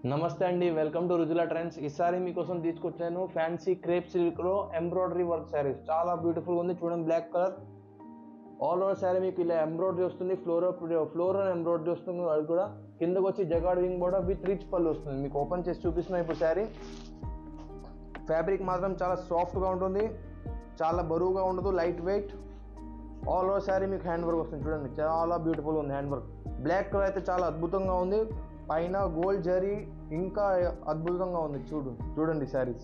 నమస్తే అండి, welcome to Rujula trends. ఈసారి మీకోసం తీసుకొచ్చాను ఫ్యాన్సీ క్రేప్ సిల్క్లో ఎంబ్రాయిడరీ వర్క్ శారీస్. చాలా బ్యూటిఫుల్గా ఉంది చూడండి. Black colour all over sari మీకు ఇలా ఎంబ్రాయిడరీ వస్తుంది. ఫ్లోరల్ ఎంబ్రాయిడరీ వస్తుంది. అది కూడా కిందకు వచ్చి జగాడ్ వింగ్ బోర్డర్ విత్ రిచ్ పళ్ళు వస్తుంది. మీకు ఓపెన్ చేసి చూపిస్తున్నాను ఇప్పుడు శారీ. ఫ్యాబ్రిక్ మాత్రం చాలా సాఫ్ట్గా ఉంటుంది, చాలా బరువుగా ఉండదు, light weight. All over sari మీకు హ్యాండ్ వర్క్ వస్తుంది చూడండి. చాలా బ్యూటిఫుల్గా ఉంది హ్యాండ్ వర్క్. బ్లాక్ కలర్ అయితే చాలా అద్భుతంగా ఉంది. పైన గోల్డ్ జరీ ఇంకా అద్భుతంగా ఉంది. చూడండి శారీస్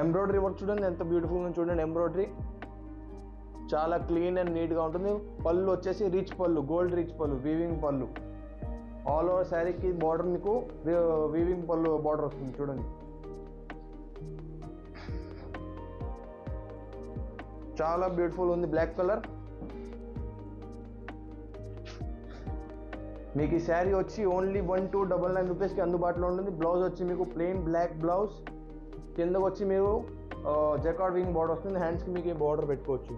ఎంబ్రాయిడరీ వర్క్ చూడండి ఎంత బ్యూటిఫుల్ ఉంది. చూడండి ఎంబ్రాయిడరీ చాలా క్లీన్ అండ్ నీట్గా ఉంటుంది. పళ్ళు వచ్చేసి రిచ్ పళ్ళు, గోల్డ్ రిచ్ పళ్ళు, వీవింగ్ పళ్ళు. ఆల్ ఓవర్ శారీకి బార్డర్ మీకు వీవింగ్ పళ్ళు బార్డర్ వస్తుంది చూడండి. చాలా బ్యూటిఫుల్ ఉంది బ్లాక్ కలర్. మీకు ఈ శారీ వచ్చి ఓన్లీ 1299 రూపీస్కి అందుబాటులో ఉంటుంది. బ్లౌజ్ వచ్చి మీకు ప్లెయిన్ బ్లాక్ బ్లౌజ్, కిందకు వచ్చి మీరు జకార్డ్ వింగ్ బార్డర్ వస్తుంది. హ్యాండ్స్కి మీకు ఈ బార్డర్ పెట్టుకోవచ్చు.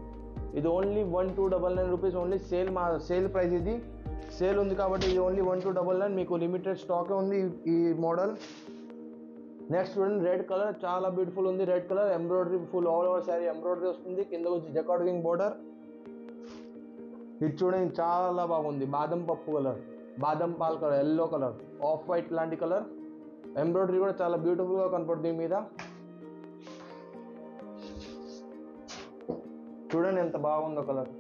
ఇది only 1299 rupees. Only sale price. ఇది సేల్ ఉంది కాబట్టి ఇది ఓన్లీ 1299. మీకు లిమిటెడ్ స్టాకే ఉంది ఈ మోడల్. నెక్స్ట్ చూడండి రెడ్ కలర్, చాలా బ్యూటిఫుల్ ఉంది. Red colour embroidery full all over sari embroidery వస్తుంది. కింద వచ్చి జకార్డ్ వింగ్ బార్డర్. ఇది చూడండి చాలా బాగుంది. బాదం పప్పు కలర్, బాదం పాల్ colour, yellow colour, off white లాంటి కలర్. ఎంబ్రాయిడరీ కూడా చాలా బ్యూటిఫుల్గా కనపడుతుంది మీద. చూడండి ఎంత బాగుందో కలర్.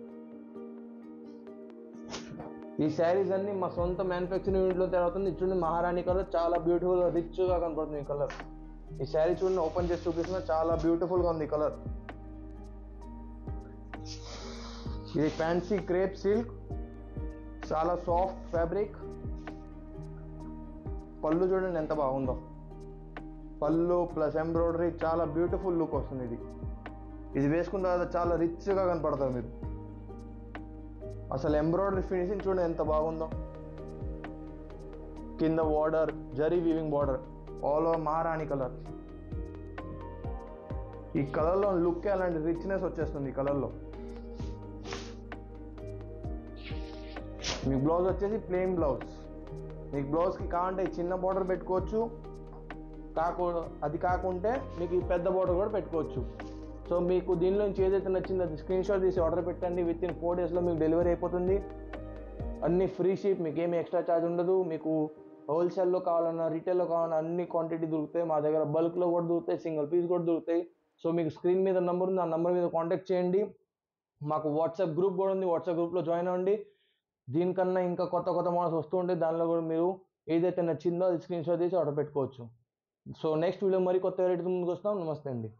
ఈ శారీస్ అన్ని మా సొంత మ్యానుఫ్యాక్చరింగ్ యూనిట్లో తయారవుతుంది. చూడండి మహారాణి కలర్, చాలా బ్యూటిఫుల్గా రిచ్గా కనపడుతుంది ఈ కలర్. ఈ శారీ చూడండి ఓపెన్ చేసి చూపిస్తున్నా, చాలా బ్యూటిఫుల్గా ఉంది ఈ కలర్. ఇది ఫ్యాన్సీ క్రేప్ సిల్క్, చాలా సాఫ్ట్ ఫ్యాబ్రిక్. పళ్ళు చూడండి ఎంత బాగుందో. పళ్ళు ప్లస్ ఎంబ్రాయిడరీ చాలా బ్యూటిఫుల్ లుక్ వస్తుంది. ఇది వేసుకున్న తర్వాత చాలా రిచ్గా కనపడతారు మీరు. అసలు ఎంబ్రాయిడరీ ఫినిషింగ్ చూడండి ఎంత బాగుందో. కింద border zari weaving border, all over మహారాణి కలర్. ఈ కలర్లో లుక్ అలాంటి రిచ్నెస్ వచ్చేస్తుంది ఈ కలర్లో. మీకు బ్లౌజ్ వచ్చేసి ప్లెయిన్ బ్లౌజ్. మీకు బ్లౌజ్కి కావాలంటే చిన్న బార్డర్ పెట్టుకోవచ్చు, అది కాకుంటే మీకు ఈ పెద్ద బార్డర్ కూడా పెట్టుకోవచ్చు. సో మీకు దీనిలో నుంచి ఏదైతే నచ్చిందో అది స్క్రీన్ షాట్ తీసి ఆర్డర్ పెట్టండి. విత్ ఇన్ 4 డేస్లో మీకు డెలివరీ అయిపోతుంది. అన్ని ఫ్రీ షిప్, మీకు ఏమి ఎక్స్ట్రా ఛార్జ్ ఉండదు. మీకు హోల్సేల్లో కావాలన్నా రీటైల్లో కావాలన్నా అన్ని క్వాంటిటీ దొరుకుతాయి. మా దగ్గర బల్క్లో కూడా దొరుకుతాయి, సింగిల్ పీస్ కూడా దొరుకుతాయి. సో మీకు స్క్రీన్ మీద నెంబర్ ఉంది, ఆ నెంబర్ మీద కాంటాక్ట్ చేయండి. మాకు వాట్సాప్ గ్రూప్ కూడా ఉంది, వాట్సాప్ గ్రూప్లో జాయిన్ అవ్వండి. దీనికన్నా ఇంకా కొత్త కొత్త మోడల్స్ వస్తూ ఉంటాయి. దానిలో కూడా మీరు ఏదైతే నచ్చిందో అది స్క్రీన్ షాట్ తీసి ఆర్డర్ పెట్టుకోవచ్చు. సో నెక్స్ట్ వీడియో మరి కొత్త వెరైటీ ముందుకు వస్తాం. నమస్తే అండి.